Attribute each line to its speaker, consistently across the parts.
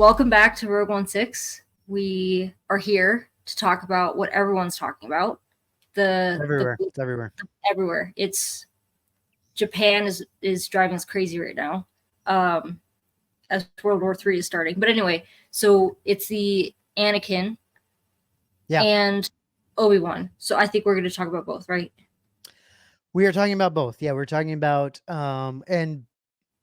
Speaker 1: welcome back to Rogue One 6. We are here to talk about what everyone's talking about.
Speaker 2: It's everywhere.
Speaker 1: Everywhere. It's Japan is driving us crazy right now, as World War III is starting. But anyway, so it's the Anakin and Obi-Wan. So I think we're going to talk about both, right?
Speaker 2: We are talking about both. Yeah, we're talking about and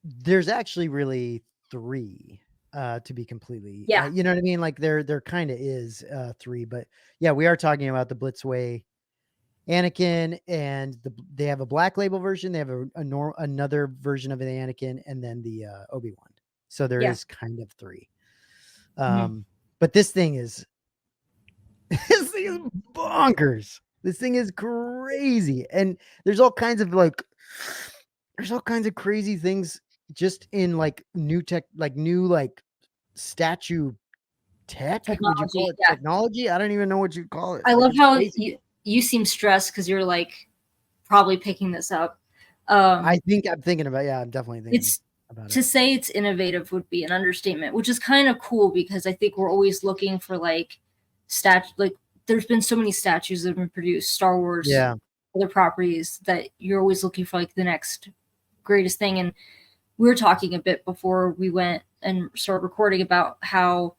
Speaker 2: there's actually really three to be completely. You know what I mean? Like there kind of is three, but yeah, we are talking about the Blitzway Anakin, and they have a Black Label version. They have another version of the Anakin, and then the Obi-Wan. So there is kind of three. But this thing is bonkers. This thing is crazy, and there's all kinds of crazy things just in like new tech, like new like statue tech. Would you call it technology? I don't even know what you call it.
Speaker 1: I love how you seem stressed because you're like probably picking this up.
Speaker 2: I think I'm thinking about. Yeah, I'm definitely thinking about it.
Speaker 1: To say it's innovative would be an understatement, which is kind of cool because I think we're always looking for like there's been so many statues that have been produced, Star Wars, other properties, that you're always looking for like the next greatest thing. And we were talking a bit before we went and started recording about how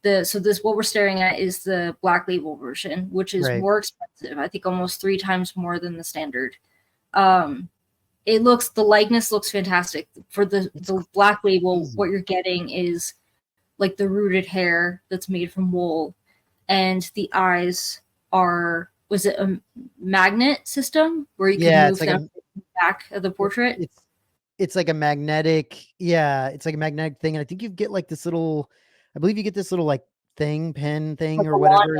Speaker 1: what we're staring at is the Black Label version, which is more expensive. I think almost 3 times more than the standard. The likeness looks fantastic. For the Black Label, what you're getting is like the rooted hair that's made from wool, and the eyes was it a magnet system where you can move them to the back of the portrait?
Speaker 2: It's like a magnetic, it's like a magnetic thing. And I think you get like this little, I believe you get this little like pen thing like or whatever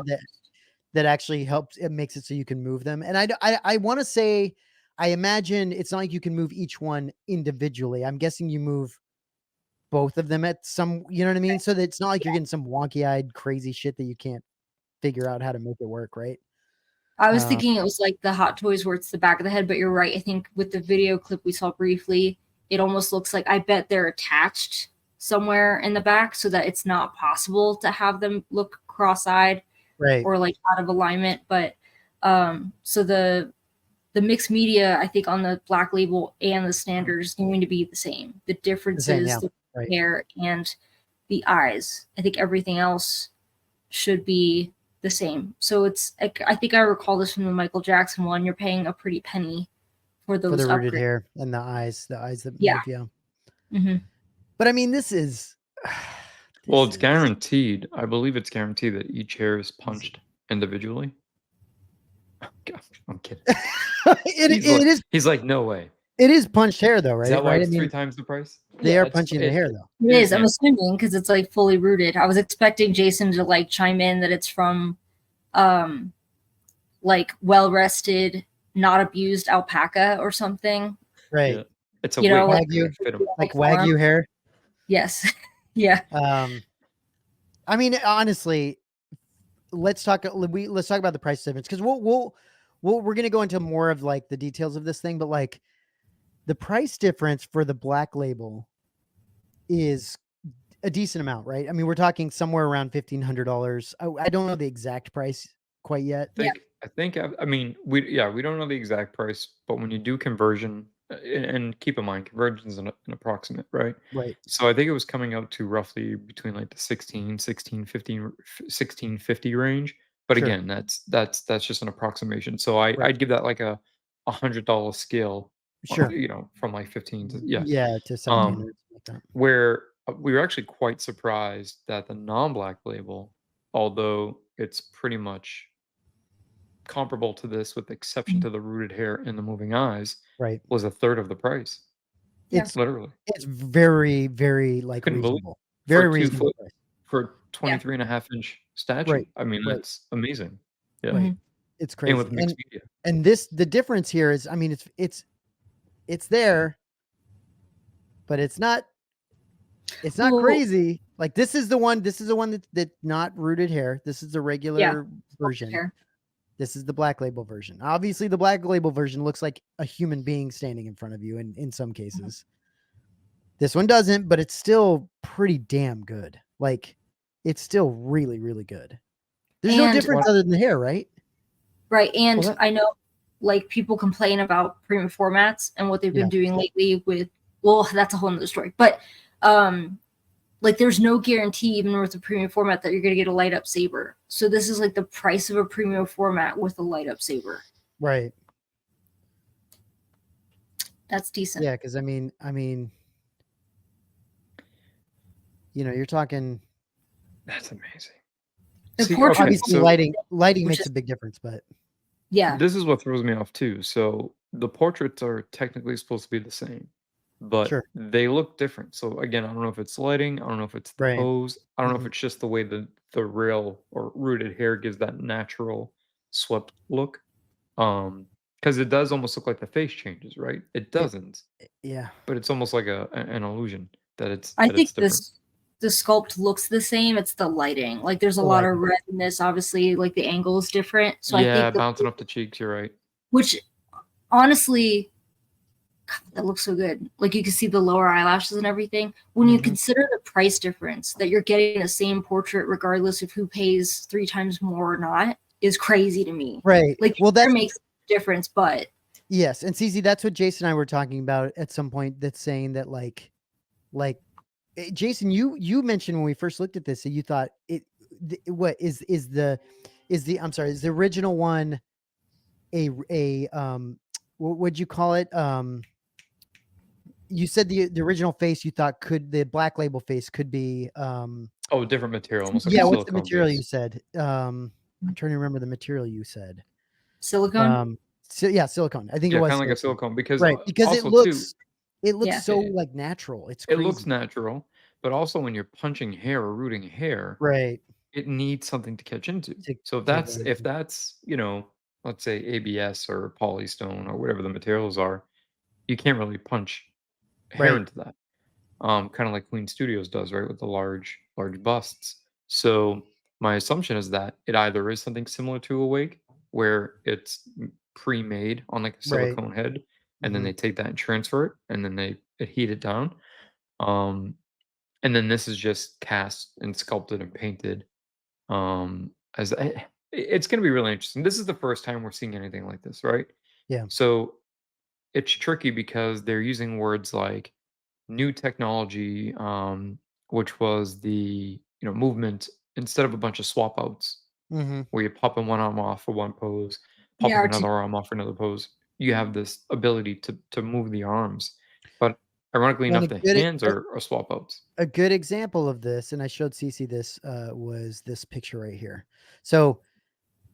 Speaker 2: that actually helps. It makes it so you can move them. And I want to say, I imagine it's not like you can move each one individually. I'm guessing you move both of them at some, you know what I mean? So that it's not like you're getting some wonky-eyed crazy shit that you can't figure out how to make it work, right?
Speaker 1: I was thinking it was like the Hot Toys where it's the back of the head, but you're right. I think with the video clip we saw briefly, it almost looks like, I bet they're attached somewhere in the back so that it's not possible to have them look cross-eyed or like out of alignment. But so the mixed media, I think, on the Black Label and the standard is going to be the same. The difference is the hair and the eyes. I think everything else should be the same. So I think I recall this from the Michael Jackson one. You're paying a pretty penny for those
Speaker 2: for the rooted hair and the eyes that move,
Speaker 1: Mm-hmm.
Speaker 2: But I mean, this is
Speaker 3: it's guaranteed. I believe it's guaranteed that each hair is punched individually. God, I'm kidding. He's like, no way.
Speaker 2: It is punched hair though, right?
Speaker 3: Is that why it's 3 times the price?
Speaker 2: They are punching the hair though.
Speaker 1: It is. I'm assuming because it's like fully rooted. I was expecting Jason to like chime in that it's from like well-rested, not abused alpaca or something.
Speaker 2: Right.
Speaker 3: Yeah. It's a
Speaker 2: Wagyu, like Wagyu hair.
Speaker 1: Yes. Yeah.
Speaker 2: I mean, honestly, let's talk about the price difference, because we're gonna go into more of like the details of this thing, but like the price difference for the Black Label is a decent amount, right? I mean, we're talking somewhere around $1,500. I don't know the exact price quite yet.
Speaker 3: I mean, we don't know the exact price, but when you do conversion, and keep in mind, conversion is an approximate, right?
Speaker 2: Right.
Speaker 3: So I think it was coming out to roughly between like the 1650 range. But again, that's just an approximation. So I'd give that like a $100 scale.
Speaker 2: Sure.
Speaker 3: From like 15 to
Speaker 2: to 17.
Speaker 3: Where we were actually quite surprised that the non-Black Label, although it's pretty much comparable to this with the exception to the rooted hair and the moving eyes, was a third of the price.
Speaker 2: It's
Speaker 3: literally,
Speaker 2: it's very, very like reasonable. Very reasonable
Speaker 3: for 23.5-inch statue.
Speaker 2: Right.
Speaker 3: I mean, that's amazing. Yeah.
Speaker 2: Right. It's crazy.
Speaker 3: And with mixed media.
Speaker 2: And the difference here is, I mean, it's there, but it's not crazy. Like this is the one that not rooted hair. This is the regular version. Hair. This is the Black Label version. Obviously, the Black Label version looks like a human being standing in front of you in some cases. This one doesn't, but it's still pretty damn good. like it's still really, really good. There's no difference other than the hair, right?
Speaker 1: Right. And I know like people complain about premium formats and what they've been doing lately with, well, that's a whole nother story. But like there's no guarantee even with a premium format that you're going to get a light up saber. So this is like the price of a premium format with a light up saber.
Speaker 2: Right.
Speaker 1: That's decent.
Speaker 2: Yeah, because I mean, you know, you're talking.
Speaker 3: That's amazing.
Speaker 2: See, obviously, lighting makes a big difference, but
Speaker 1: yeah,
Speaker 3: this is what throws me off too. So the portraits are technically supposed to be the same, but they look different. So again, I don't know if it's lighting, I don't know if it's the pose, I don't know if it's just the way the rail or rooted hair gives that natural swept look. Because it does almost look like the face changes, right? It doesn't.
Speaker 2: Yeah.
Speaker 3: But it's almost like an illusion that it's.
Speaker 1: I think the sculpt looks the same. It's the lighting. Like there's a lot of redness. Obviously, like the angle is different. So I think
Speaker 3: bouncing up the cheeks. You're right.
Speaker 1: Which, honestly, God, that looks so good. Like you can see the lower eyelashes and everything. When you consider the price difference that you're getting the same portrait, regardless of who pays 3 times more or not, is crazy to me.
Speaker 2: Right.
Speaker 1: Like, well, that makes a difference, but
Speaker 2: yes. And CZ, that's what Jason and I were talking about at some point. That's saying that like Jason, you mentioned when we first looked at this that you thought is the original one what would you call it? You said the original face you thought the black label face could be
Speaker 3: different material, almost like
Speaker 2: what's the material you said? I'm trying to remember the material you said.
Speaker 1: Silicone.
Speaker 2: Silicone. I think it was
Speaker 3: kind of like a silicone because
Speaker 2: it looks so like natural. It's crazy.
Speaker 3: It looks natural, but also when you're punching hair or rooting hair,
Speaker 2: right?
Speaker 3: It needs something to catch into. So if that's you know, let's say ABS or polystone or whatever the materials are, you can't really punch hair into that. Kind of like Queen Studios does, right, with the large busts. So my assumption is that it either is something similar to a wig, where it's pre-made on like a silicone head, and then they take that and transfer it, and then they heat it down. And then this is just cast and sculpted and painted. It's going to be really interesting. This is the first time we're seeing anything like this, right?
Speaker 2: Yeah.
Speaker 3: So it's tricky because they're using words like new technology, which was the movement instead of a bunch of swap outs where you're popping one arm off for one pose, popping another arm off for another pose. You have this ability to move the arms, but ironically enough, the hands are swap outs.
Speaker 2: A good example of this, and I showed Cece this, was this picture right here. So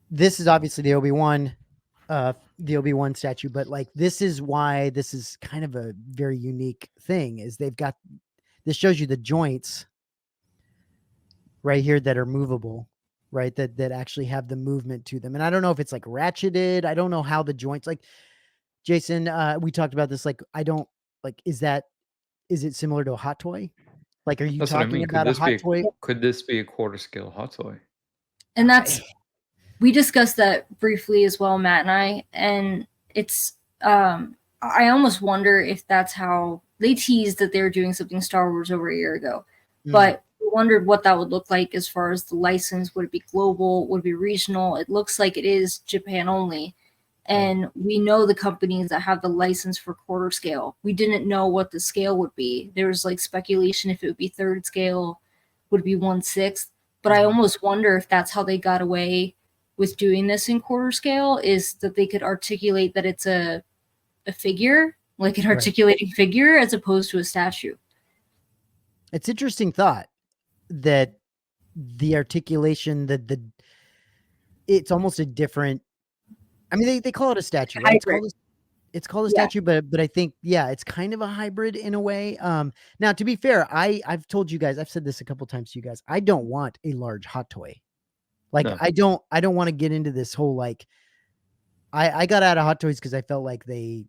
Speaker 2: this is obviously the Obi-Wan statue, but like this is why this is kind of a very unique thing is this shows you the joints right here that are movable, right? That actually have the movement to them. And I don't know if it's like ratcheted. I don't know how the joints, like Jason, we talked about this. Like, I don't like, is it similar to a hot toy? Like, are you talking about a hot toy?
Speaker 3: Could this be a quarter scale hot toy?
Speaker 1: And we discussed that briefly as well, Matt and I, and it's, I almost wonder if that's how they teased that they were doing something Star Wars over a year ago, but we wondered what that would look like as far as the license. Would it be global? Would it be regional? It looks like it is Japan only. And we know the companies that have the license for quarter scale. We didn't know what the scale would be. There was like speculation if it would be third scale, would it be 1/6. But I almost wonder if that's how they got away with doing this in quarter scale, is that they could articulate that it's a figure, like an articulating figure, as opposed to a statue.
Speaker 2: It's interesting thought that the articulation, it's almost a different. I mean, they call it a statue, right? It's called a statue, but I think, it's kind of a hybrid in a way. Now, to be fair, I've told you guys, I've said this a couple times to you guys, I don't want a large hot toy. Like, no. I don't want to get into this whole, like, I got out of hot toys because I felt like they,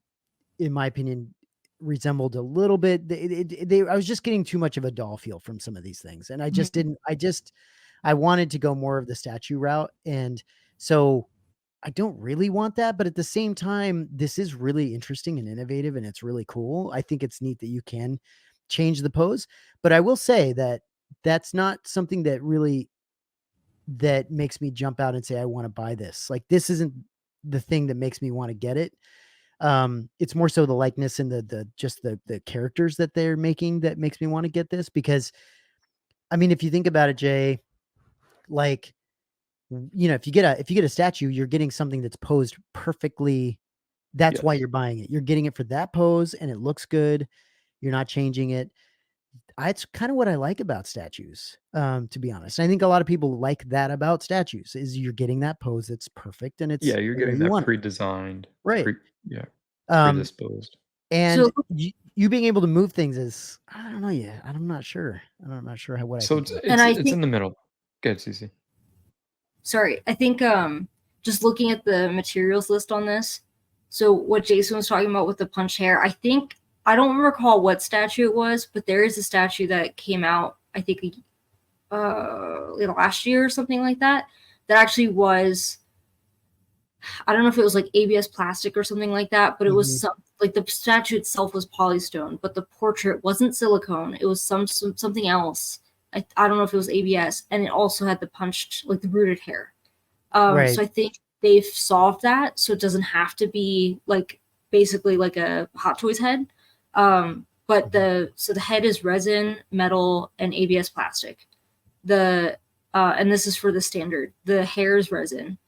Speaker 2: in my opinion, resembled a little bit. I was just getting too much of a doll feel from some of these things. And I just didn't, I wanted to go more of the statue route. And so I don't really want that, but at the same time, this is really interesting and innovative, and it's really cool. I think it's neat that you can change the pose, but I will say that that's not something that makes me jump out and say, I want to buy this. Like, this isn't the thing that makes me want to get it. It's more so the likeness and the characters that they're making that makes me want to get this, because I mean, if you think about it, Jay, like, if you get a statue, you're getting something that's posed perfectly. That's why you're buying it. You're getting it for that pose, and it looks good. You're not changing it. It's kind of what I like about statues, to be honest. I think a lot of people like that about statues, is you're getting that pose that's perfect, and it's
Speaker 3: you're getting that pre-designed,
Speaker 2: right?
Speaker 3: predisposed.
Speaker 2: And so, you being able to move things is, I don't know. Yeah, I'm not sure. I'm not sure what.
Speaker 3: So it's in the middle. Good, CC.
Speaker 1: Sorry, I think just looking at the materials list on this. So what Jason was talking about with the punch hair, I don't recall what statue it was, but there is a statue that came out, I think, last year or something like that. That actually was, I don't know if it was like ABS plastic or something like that, but it was like the statue itself was polystone, but the portrait wasn't silicone. It was something else. I don't know if it was ABS, and it also had the punched, like the rooted hair.
Speaker 2: Right.
Speaker 1: So I think they've solved that, so it doesn't have to be like basically like a Hot Toys head. But the head is resin, metal, and ABS plastic. And this is for the standard. The hair is resin.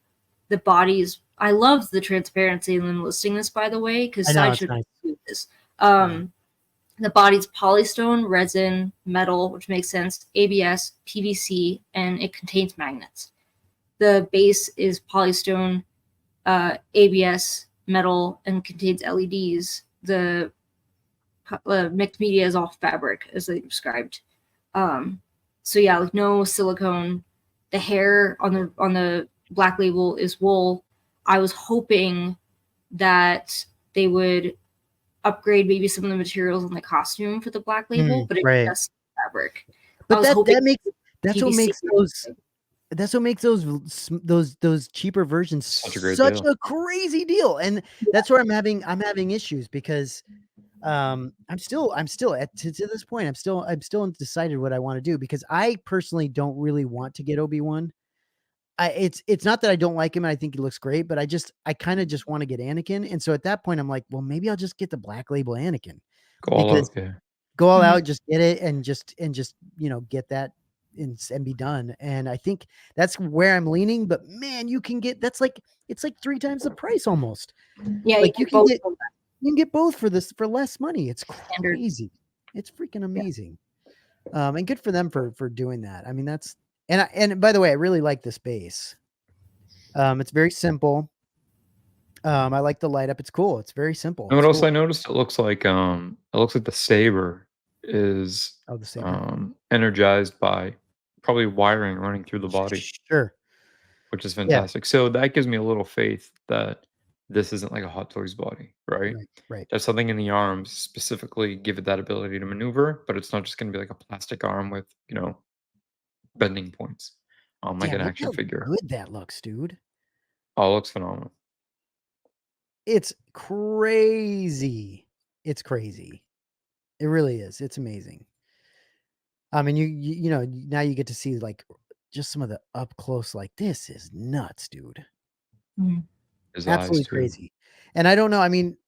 Speaker 1: The body's, I love the transparency in them listing this, by the way, because I should do this. The body's polystone, resin, metal, which makes sense, ABS, PVC, and it contains magnets. The base is polystone, ABS, metal, and contains LEDs. The mixed media is all fabric, as they described. So yeah, like no silicone. The hair on the Black Label is wool. I was hoping that they would upgrade maybe some of the materials on the costume for the Black Label, but it's just fabric.
Speaker 2: But that's what makes those cheaper versions such a crazy deal. And that's where I'm having issues, because I'm still at to this point, I'm still undecided what I want to do, because I personally don't really want to get Obi-Wan. It's not that I don't like him and I think he looks great, but I kind of just want to get Anakin. And so at that point I'm like, well, maybe I'll just get the Black Label Anakin. Go all out, just get it and just get that and be done. And I think that's where I'm leaning, but man, you can get, it's like 3 times the price almost.
Speaker 1: Yeah,
Speaker 2: like you can get both for less money. It's crazy. It's freaking amazing. And good for them for doing that. I mean, that's, and by the way, I really like this base. It's very simple. I like the light up. It's cool. It's very simple.
Speaker 3: And what else I noticed? It looks like the saber is energized by probably wiring running through the body.
Speaker 2: Sure.
Speaker 3: Which is fantastic. Yeah. So that gives me a little faith that this isn't like a Hot Toys body, right?
Speaker 2: Right.
Speaker 3: There's something in the arms specifically give it that ability to maneuver, but it's not just going to be like a plastic arm with, bending points. Like an action figure.
Speaker 2: Good that looks, dude.
Speaker 3: Oh, it looks phenomenal.
Speaker 2: It's crazy. It's crazy. It really is. It's amazing. I mean, you know, now you get to see like just some of the up close, like this is nuts, dude. Absolutely crazy. And I don't know. I mean,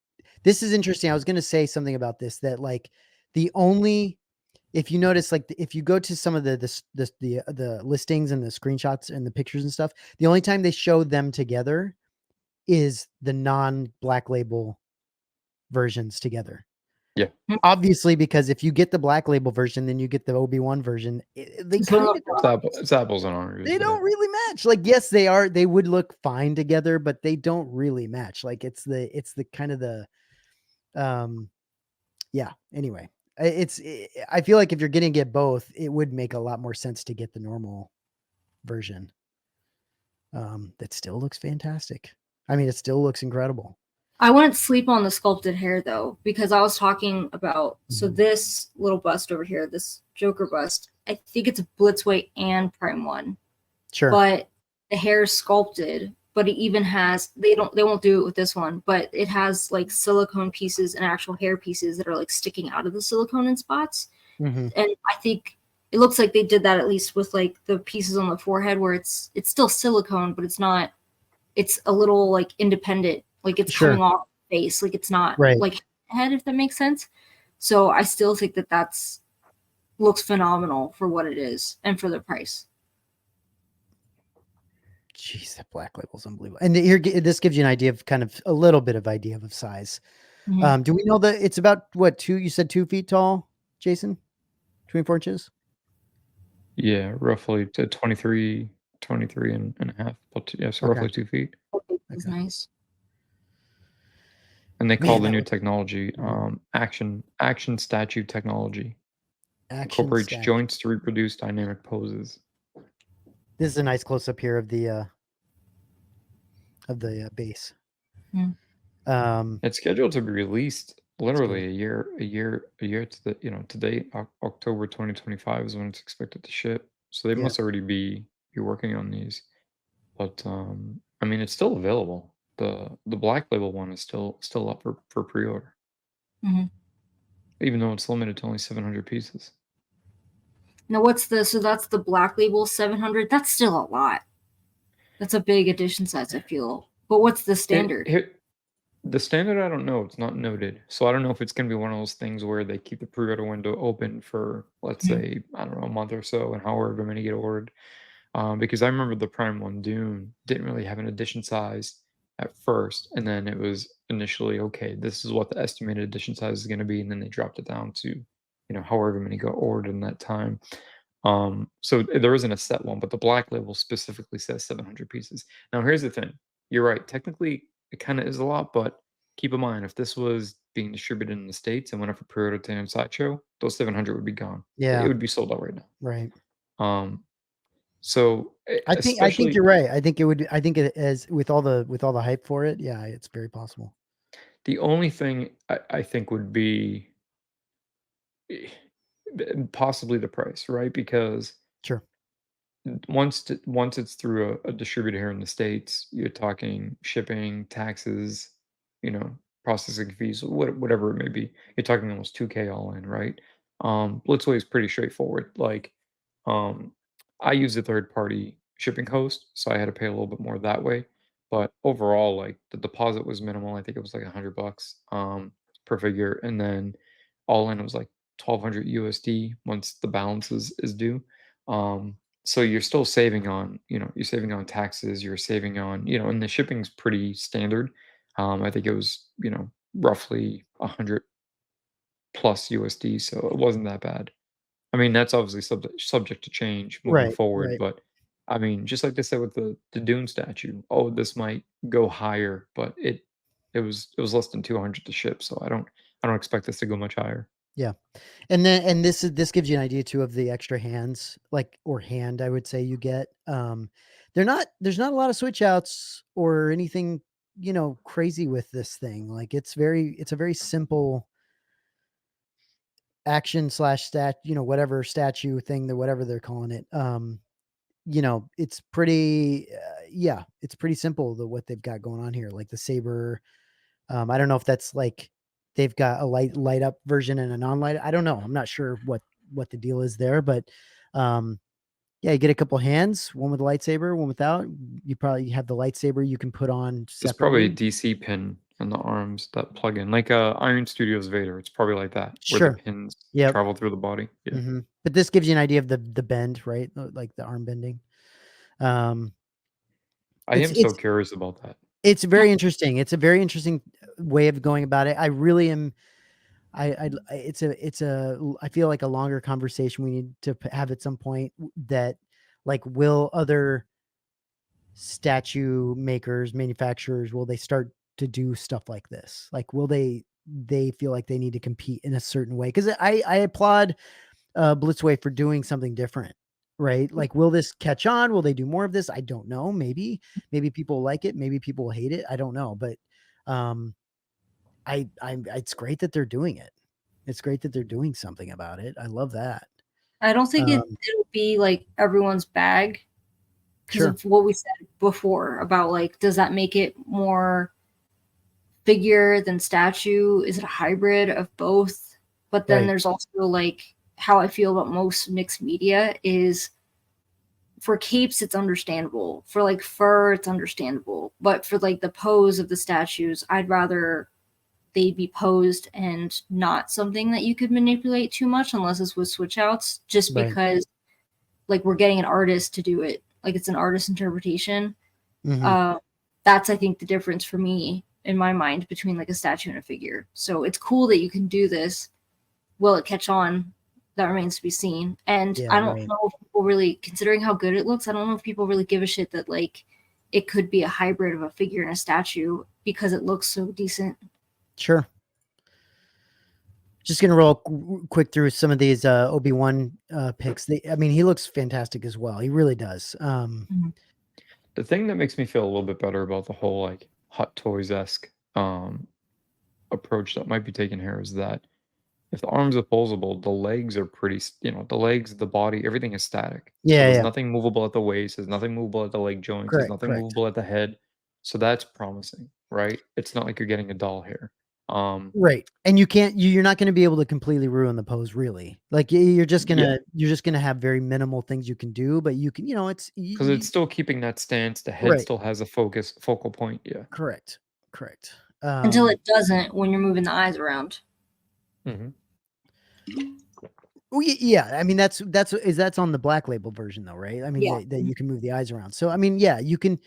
Speaker 2: this is interesting. I was going to say something about this, that like if you notice, like if you go to some of the listings and the screenshots and the pictures and stuff, the only time they show them together is the non-Black Label versions together.
Speaker 3: Yeah.
Speaker 2: Obviously, because if you get the Black Label version, then you get the Obi-Wan version. It's
Speaker 3: apples and oranges.
Speaker 2: They don't really match. Like, yes, they are. They would look fine together, but they don't really match. Like, it's the kind of the, yeah. Anyway, I feel like if you're going to get both, it would make a lot more sense to get the normal version. That still looks fantastic. I mean, it still looks incredible.
Speaker 1: I wouldn't sleep on the sculpted hair though, because I was talking about, so this little bust over here, this Joker bust, I think it's a Blitzway and Prime 1.
Speaker 2: Sure.
Speaker 1: But the hair is sculpted, but it even has, they won't do it with this one, but it has like silicone pieces and actual hair pieces that are like sticking out of the silicone in spots. And I think it looks like they did that at least with like the pieces on the forehead where it's still silicone, but it's not, it's a little like independent, like it's coming off the face, like it's not like head, if that makes sense. So I still think that that's looks phenomenal for what it is and for the price.
Speaker 2: Jeez, that black label is unbelievable. And here, this gives you an idea of kind of a little bit of idea of size. Do we know that it's about what, you said 2 feet tall, Jason? 24 inches?
Speaker 3: Yeah, roughly to 23 and a half. But yeah, so roughly 2 feet.
Speaker 1: That's nice.
Speaker 3: And they call the new technology action statue technology. Incorporates joints to reproduce dynamic poses.
Speaker 2: This is a nice close up here of the base.
Speaker 3: It's scheduled to be released literally a year to the today, October 2025 is when it's expected to ship. So they must already be working on these. But I mean, it's still available. The black label one is still up for pre-order. Even though it's limited to only 700 pieces.
Speaker 1: Now so that's the black label 700. That's still a lot. That's a big edition size, I feel. But what's the standard?
Speaker 3: The standard, I don't know. It's not noted. So I don't know if it's going to be one of those things where they keep the pre-order window open for, let's say, I don't know, a month or so, and however many get ordered. Because I remember the Prime 1 Dune didn't really have an edition size at first, and then it was initially, okay, this is what the estimated edition size is going to be, and then they dropped it down to, however many got ordered in that time. So there isn't a set one, but the black label specifically says 700 pieces. Now, here's the thing. You're right. Technically, it kind of is a lot, but keep in mind, if this was being distributed in the States and went up for pre-order to Sideshow, those 700 would be gone.
Speaker 2: Yeah.
Speaker 3: It would be sold out right now.
Speaker 2: Right.
Speaker 3: So
Speaker 2: I think you're right. I think it is with all the hype for it. Yeah, it's very possible.
Speaker 3: The only thing I think would be possibly the price, right? Because once it's through a distributor here in the States, you're talking shipping, taxes, processing fees, whatever it may be. You're talking almost 2K all in, right? Blitzway is pretty straightforward. Like, I use a third-party shipping host, so I had to pay a little bit more that way. But overall, like the deposit was minimal. I think it was like $100 per figure, and then all in it was like 1,200 USD once the balance is due. So you're still saving on, you're saving on taxes, you're saving on, and the shipping's pretty standard. I think it was, roughly 100 plus USD, so it wasn't that bad. I mean, that's obviously subject to change moving forward, but I mean, just like they said with the Dune statue, oh, this might go higher, but it was less than 200 to ship, so I don't expect this to go much higher.
Speaker 2: Yeah. And this gives you an idea too of the extra hands, or hand, I would say you get. There's not a lot of switch outs or anything, crazy with this thing. Like it's a very simple action / stat, whatever statue thing, whatever they're calling it. It's pretty, it's pretty simple what they've got going on here. Like the saber. I don't know if that's like they've got a light up version and a non-light. I don't know. I'm not sure what the deal is there, but you get a couple hands, one with a lightsaber, one without. You probably have the lightsaber you can put on separately.
Speaker 3: It's probably a DC pin on the arms that plug in, like Iron Studios Vader. It's probably like that, where the pins travel through the body. Yeah.
Speaker 2: But this gives you an idea of the bend, right? Like the arm bending. I
Speaker 3: am so curious about that.
Speaker 2: It's very interesting. It's a very interesting way of going about it. I really am. I feel like a longer conversation we need to have at some point, that like, will other statue manufacturers, will they start to do stuff like this? Like, will they feel like they need to compete in a certain way? Because I applaud Blitzway for doing something different. Right? Like, will this catch on? Will they do more of this? I don't know. Maybe people like it. Maybe people hate it. I don't know. But it's great that they're doing it. It's great that they're doing something about it. I love that.
Speaker 1: I don't think it'll be like everyone's bag because of what we said before about like, does that make it more figure than statue? Is it a hybrid of both? But then there's also like how I feel about most mixed media is, for capes, it's understandable. For like fur, it's understandable. But for like the pose of the statues, I'd rather they be posed and not something that you could manipulate too much unless it's with switch outs, just because like we're getting an artist to do it. Like it's an artist interpretation. That's, I think, the difference for me in my mind between like a statue and a figure. So it's cool that you can do this. Will it catch on? That remains to be seen. And I don't know if people really, considering how good it looks, I don't know if people really give a shit that like it could be a hybrid of a figure and a statue because it looks so decent.
Speaker 2: Sure. Just gonna roll quick through some of these Obi-Wan picks. I mean, he looks fantastic as well. He really does.
Speaker 3: The thing that makes me feel a little bit better about the whole like Hot Toys-esque approach that might be taken here is that if the arm's opposable, the legs are pretty, the legs, the body, everything is static. So there's nothing movable at the waist, there's nothing movable at the leg joints, there's nothing movable at the head. So that's promising, right? It's not like you're getting a doll here.
Speaker 2: Right. And you're not going to be able to completely ruin the pose, really. Like you're just going to have very minimal things you can do, but you can, it's
Speaker 3: because it's still keeping that stance. The head still has a focal point. Yeah.
Speaker 2: Correct.
Speaker 1: Until it doesn't when you're moving the eyes around.
Speaker 2: Well, yeah. I mean, that's on the Black Label version though, right? I mean, that you can move the eyes around. So, I mean, yeah, you can,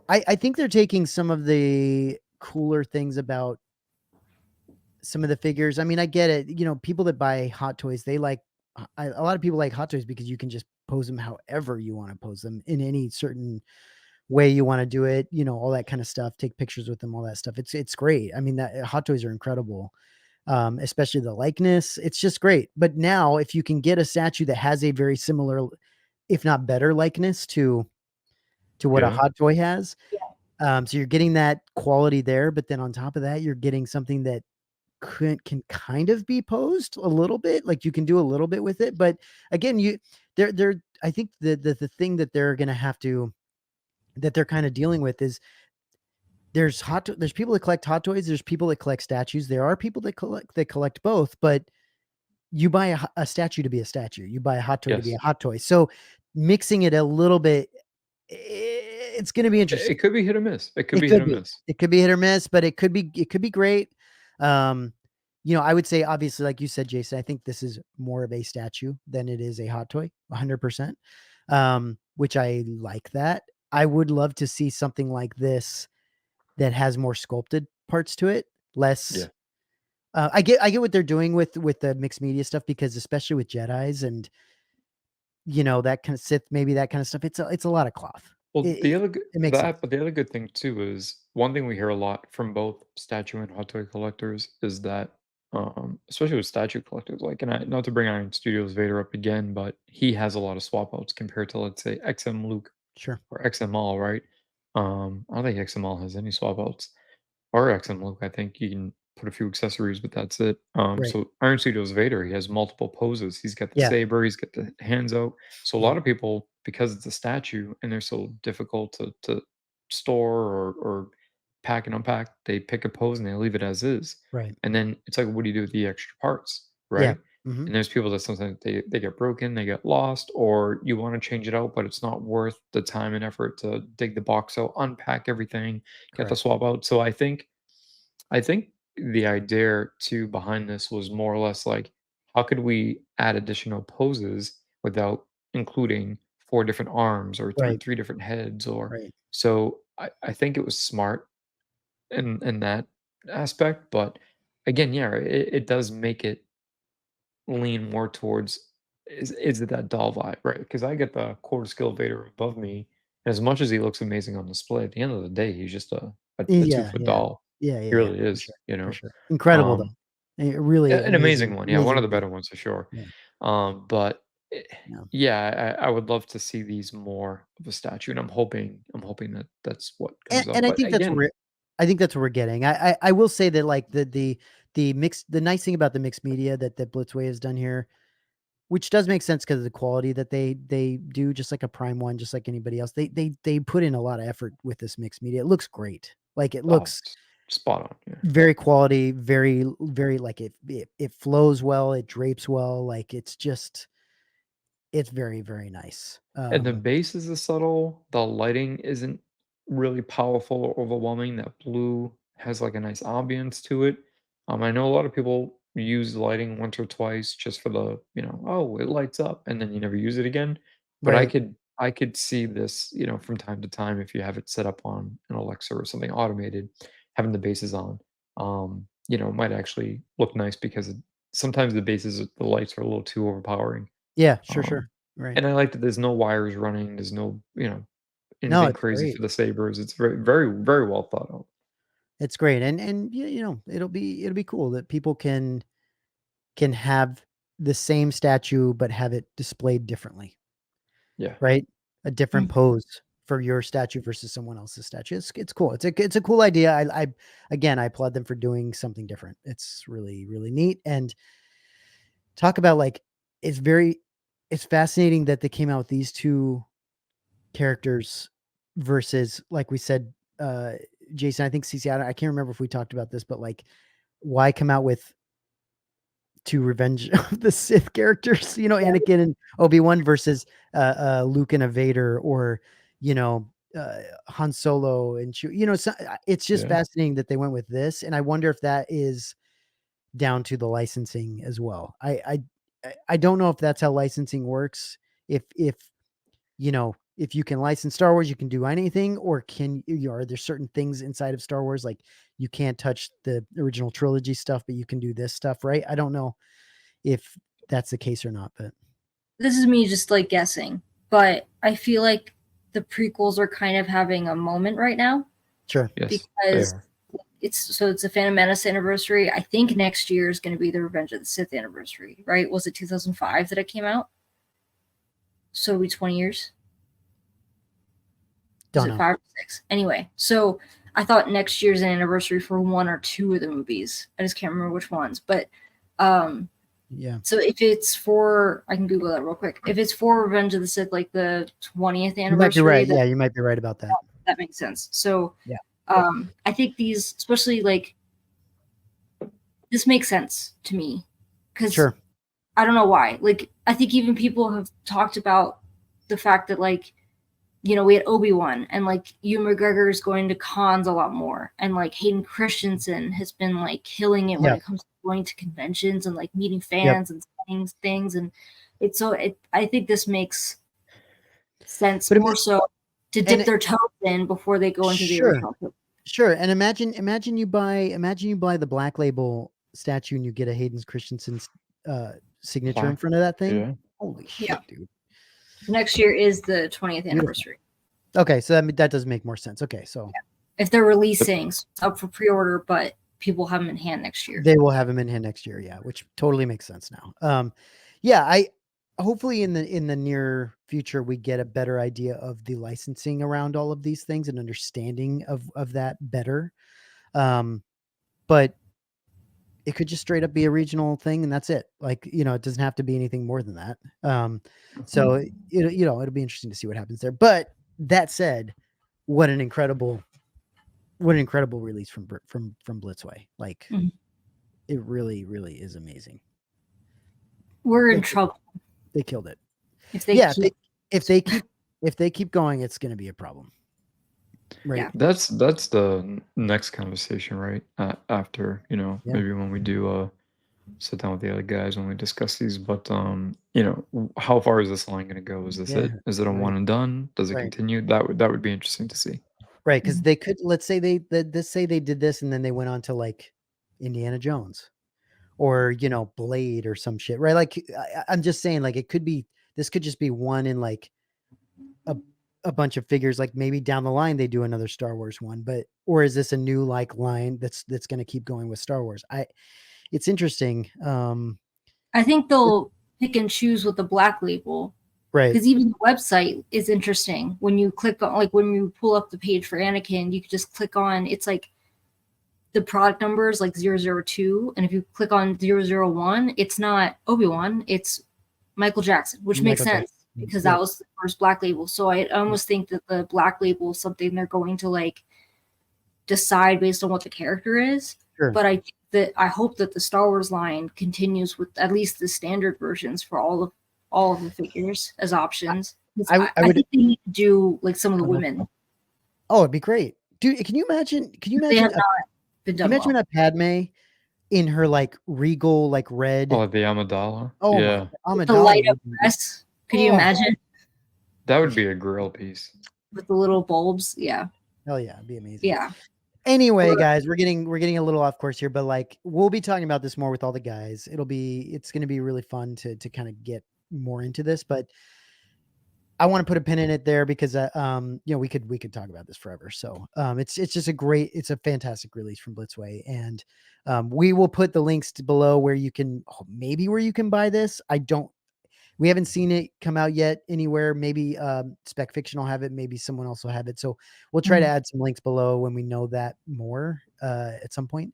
Speaker 2: I think they're taking some of the cooler things about some of the figures. I mean, I get it. People that buy Hot Toys, they like, a lot of people like Hot Toys because you can just pose them however you want to pose them in any certain way you want to do it, all that kind of stuff, take pictures with them, all that stuff. It's great. I mean, that Hot Toys are incredible. Especially the likeness. It's just great. But now if you can get a statue that has a very similar, if not better likeness to what a Hot Toy has. So you're getting that quality there, but then on top of that, you're getting something that can kind of be posed a little bit, like you can do a little bit with it. But again, I think the thing that they're going to have to, that they're kind of dealing with is there's people that collect Hot Toys. There's people that collect statues. There are people that collect both, but you buy a statue to be a statue. You buy a Hot Toy to be a Hot Toy. So mixing it a little bit, it's going to be interesting.
Speaker 3: It could be hit or miss. It could be hit or miss.
Speaker 2: It could be hit or miss, but it could be great. I would say, obviously, like you said, Jason, I think this is more of a statue than it is a Hot Toy, 100%, which I like that. I would love to see something like this that has more sculpted parts to it, less. I get what they're doing with the mixed media stuff, because especially with Jedis and that kind of Sith, maybe that kind of stuff, it's a lot of cloth.
Speaker 3: Well, the other good thing too is one thing we hear a lot from both statue and Hot Toy collectors is that, especially with statue collectors, like, and not to bring Iron Studios Vader up again, but he has a lot of swap outs compared to, let's say, XM Luke, or XM All, right? I don't think XM All has any swap outs, or XM Luke. I think you can put a few accessories, but that's it. So Iron Studios Vader, he has multiple poses. He's got the saber, he's got the hands out. So a lot of people, because it's a statue and they're so difficult to store or pack and unpack, they pick a pose and they leave it as is.
Speaker 2: Right.
Speaker 3: And then it's like, what do you do with the extra parts? Right. And there's people that sometimes they get broken, they get lost, or you want to change it out, but it's not worth the time and effort to dig the box out, unpack everything, get the swap out. So I think the idea behind this was more or less like, how could we add additional poses without including 4 different arms or three different heads? Or so I think it was smart in that aspect. But again, it does make it lean more towards, is it that doll vibe, right? Because I get the quarter scale Vader above me, and as much as he looks amazing on display, at the end of the day, he's just a 2-foot doll.
Speaker 2: Yeah,
Speaker 3: he really is,
Speaker 2: for sure. Incredible though. Really
Speaker 3: an amazing one. Yeah, one of the better ones for sure. But I would love to see these more of a statue, and I'm hoping that that's what comes up.
Speaker 2: And I think that's what we're getting. I will say that, like, the nice thing about the mixed media that Blitzway has done here, which does make sense because of the quality that they do, just like a Prime one, just like anybody else. They put in a lot of effort with this mixed media. It looks great. Like, it looks
Speaker 3: Spot on. Yeah.
Speaker 2: Very quality, very like it flows well, it drapes well, like it's very, very nice.
Speaker 3: And the base is subtle. The lighting isn't really powerful or overwhelming. That blue has like a nice ambience to it. I know a lot of people use lighting once or twice just for the, oh, it lights up, and then you never use it again. But
Speaker 2: Right.
Speaker 3: I could see this, from time to time if you have it set up on an Alexa or something automated, having the bases on. It might actually look nice because sometimes the lights are a little too overpowering.
Speaker 2: Yeah, sure,
Speaker 3: Um,
Speaker 2: right.
Speaker 3: and I like that there's no wires running, there's no,
Speaker 2: No,
Speaker 3: anything
Speaker 2: it's
Speaker 3: crazy
Speaker 2: great.
Speaker 3: for the sabers. It's very, very, very well thought out.
Speaker 2: It's great, and it'll be cool that people can have the same statue but have it displayed differently.
Speaker 3: Yeah.
Speaker 2: Right? A different pose for your statue versus someone else's statue. It's cool. It's a cool idea. I again, I applaud them for doing something different. It's really, really neat. And talk about like it's fascinating that they came out with these two characters versus, like we said, Jason, I think CC, I can't remember if we talked about this, but like, why come out with two Revenge of the Sith characters, Anakin and Obi-Wan versus Luke and a Vader, or Han Solo and so, it's just fascinating that they went with this, and I wonder if that is down to the licensing as well. I don't know if that's how licensing works. If you can license Star Wars, you can do anything, or are there certain things inside of Star Wars, like you can't touch the original trilogy stuff, but you can do this stuff, right? I don't know if that's the case or not, but
Speaker 1: this is me just like guessing, but I feel like the prequels are kind of having a moment right now.
Speaker 2: Sure.
Speaker 3: Yes.
Speaker 1: Because it's the Phantom Menace anniversary. I think next year is going to be the Revenge of the Sith anniversary, right? Was it 2005 that it came out? So it'll be 20 years. Is it 5 or 6? Anyway, so I thought next year's an anniversary for one or two of the movies. I just can't remember which ones, but
Speaker 2: yeah.
Speaker 1: So if it's for, I can Google that real quick. If it's for Revenge of the Sith, like the 20th anniversary,
Speaker 2: right. Yeah, you might be right about that.
Speaker 1: That makes sense. So
Speaker 2: yeah,
Speaker 1: I think these, especially like, this makes sense to me because
Speaker 2: sure.
Speaker 1: I don't know why. Like, I think even people have talked about the fact that, like, we had Obi-Wan, and like Ewan McGregor is going to cons a lot more, and like Hayden Christensen has been like killing it when it comes to going to conventions and like meeting fans and saying things, and I think this makes sense more so to dip their toes in before they go into the original.
Speaker 2: Sure, and imagine you buy the Black Label statue and you get a Hayden Christensen's signature in front of that thing.
Speaker 3: Yeah.
Speaker 2: Holy shit, dude!
Speaker 1: Next year is the 20th anniversary.
Speaker 2: Okay, so that does make more sense. Okay, so
Speaker 1: if they're releasing up for pre-order, but people have them in hand next year,
Speaker 2: they will have them in hand next year. Yeah, which totally makes sense now. I hopefully in the near future we get a better idea of the licensing around all of these things and understanding of that better. But it could just straight up be a regional thing and that's it. Like, it doesn't have to be anything more than that. So it'll be interesting to see what happens there. But that said, what an incredible release from Blitzway. Like it really, really is amazing.
Speaker 1: We're in trouble.
Speaker 2: They killed it.
Speaker 1: If
Speaker 2: they keep going, it's going to be a problem. Right.
Speaker 1: Yeah.
Speaker 3: That's the next conversation, right? After, maybe when we do sit down with the other guys when we discuss these, but how far is this line going to go? Is this it? Is it a one and done? Does it continue? That would be interesting to see.
Speaker 2: Right, because they could, let's say they did this and then they went on to like Indiana Jones or Blade or some shit, right? Like I'm just saying, like this could just be one in like a bunch of figures, like maybe down the line they do another Star Wars one, or is this a new like line that's going to keep going with Star Wars? It's interesting.
Speaker 1: I think they'll pick and choose with the Black Label.
Speaker 2: Right.
Speaker 1: Because even the website is interesting. When you click on, like when you pull up the page for Anakin, you can just click on, it's like the product number is like 002. And if you click on 001, it's not Obi-Wan, it's Michael Jackson, which makes sense because that was the first Black Label. So I almost think that the Black Label is something they're going to like decide based on what the character is.
Speaker 2: Sure.
Speaker 1: But I hope that the Star Wars line continues with at least the standard versions for all of the figures as options. I think they need to do like some of the women.
Speaker 2: Oh, it'd be great, dude. Can you imagine?
Speaker 1: They have not been done.
Speaker 2: Imagine a Padme in her like regal, like red.
Speaker 3: Oh, the Amidala.
Speaker 2: Oh
Speaker 3: yeah,
Speaker 2: my,
Speaker 1: the light up dress. Could you imagine?
Speaker 3: That would be a grill piece
Speaker 1: with the little bulbs. Yeah.
Speaker 2: Hell yeah, it'd be amazing.
Speaker 1: Yeah.
Speaker 2: Anyway, guys, we're getting a little off course here, but like we'll be talking about this more with all the guys. It's going to be really fun to kind of get more into this, but I want to put a pin in it there because we could talk about this forever. So it's just it's a fantastic release from Blitzway, and we will put the links below where you can buy this. We haven't seen it come out yet anywhere. Maybe Spec Fiction will have it. Maybe someone else will have it. So we'll try to add some links below when we know that more at some point.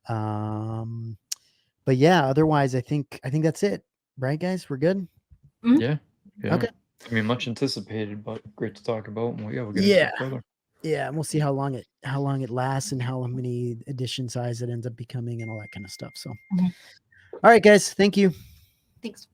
Speaker 2: But yeah, otherwise I think that's it. Right, guys? We're good?
Speaker 1: Mm-hmm.
Speaker 3: Yeah.
Speaker 2: Okay.
Speaker 3: I mean, much anticipated, but great to talk about. And we'll get
Speaker 2: into
Speaker 3: it further.
Speaker 2: Yeah, and we'll see how long it lasts and how many edition size it ends up becoming and all that kind of stuff. So, all right, guys, thank you.
Speaker 1: Thanks.